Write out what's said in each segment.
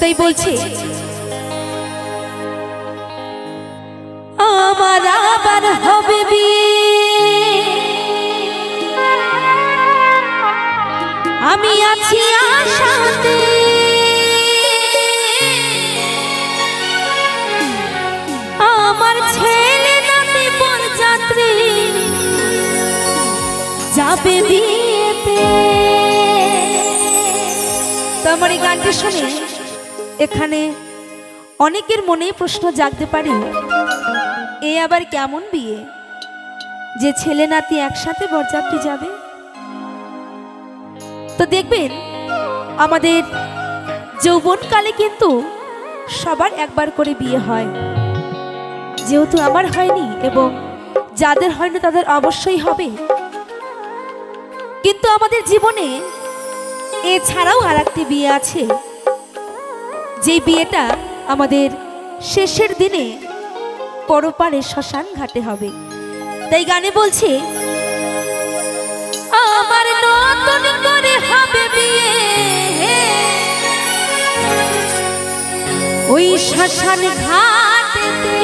তাই বলছি আমার আবার হবে বিয়ে, আমি আছি আশাতে, আমার ছেলে নাতি বরযাত্রী যাবে বিয়েতে। তো আমার এই গানটি শুনে এখানে অনেকের মনে প্রশ্ন জাগতে পারে, এ আবার কেমন বিয়ে যে ছেলে নাতি একসাথে বরযাত্রী যাবে? তো দেখবেন আমাদের যৌবনকালে কিন্তু সবার একবার করে বিয়ে হয়, যেহেতু আমার হয়নি এবং যাদের হয়নি তাদের অবশ্যই হবে। কিন্তু আমাদের জীবনে এছাড়াও আর একটি বিয়ে আছে, যে বিয়েটা আমাদের শেষের দিনে পরপারে শ্মশান ঘাটে হবে। তাই গানে বলছে আমার নতুন করে হবে বিয়ে, ওই শ্মশান ঘাটেতে।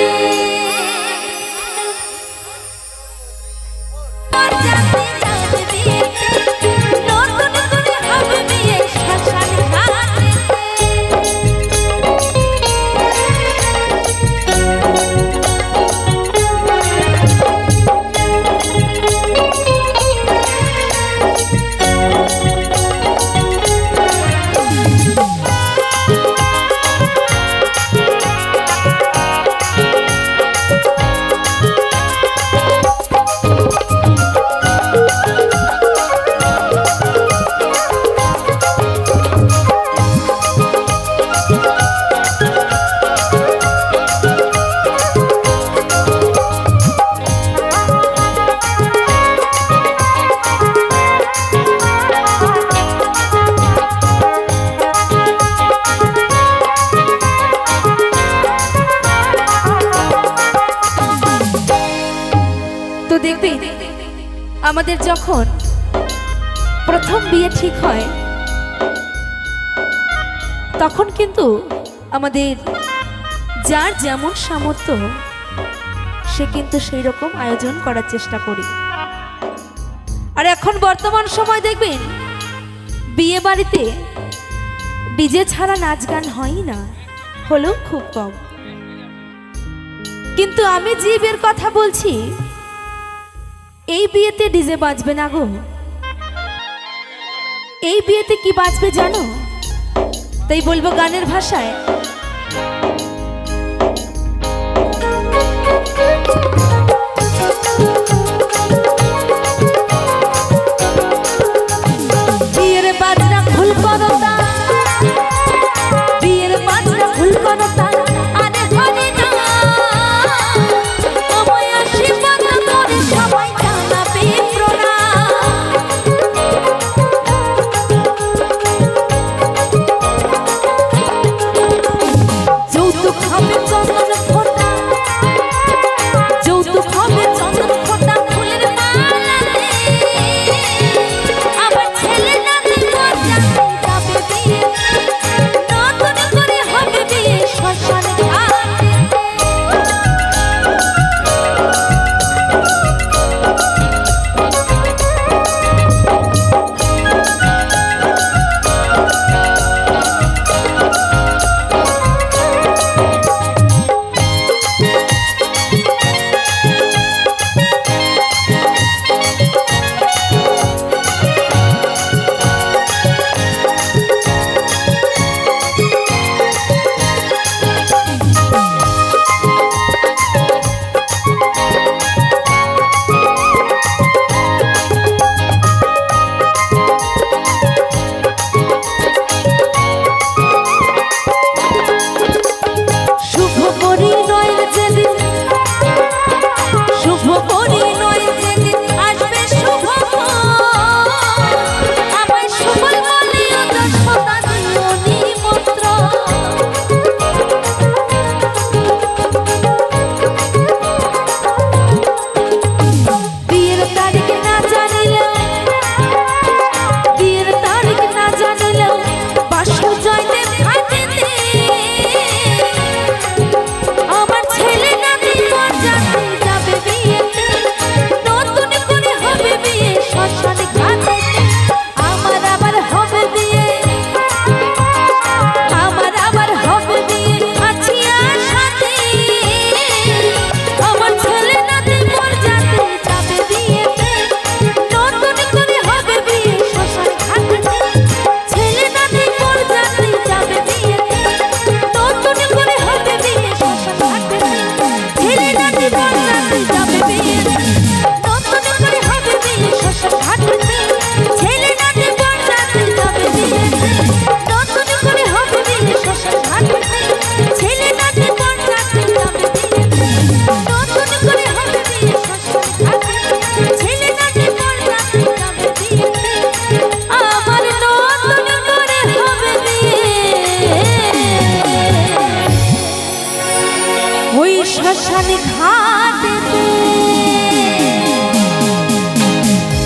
দেখবেন আমাদের যখন প্রথম বিয়ে ঠিক হয় তখন কিন্তু আমাদের যার যেমন সামর্থ্য সে কিন্তু সেই রকম আয়োজন করার চেষ্টা করি। আর এখন বর্তমান সময় দেখবেন বিয়ে বাড়িতে ডিজে ছাড়া নাচ গান হয় না, হলেও খুব কম। কিন্তু আমি যে বিয়ের কথা বলছি এই বিয়েতে ডিজে বাজবে না গো, এই বিয়েতে কি বাজবে জানো? তাই বলবো গানের ভাষায়, বিয়ের বাজনা ফুল করতা, বিয়ের বাজনা ফুল করতা, আরে হরি না আমায় আশীর্বাদ করে সবাই জানাবে প্রণাম। শ্মশান ঘাটেতে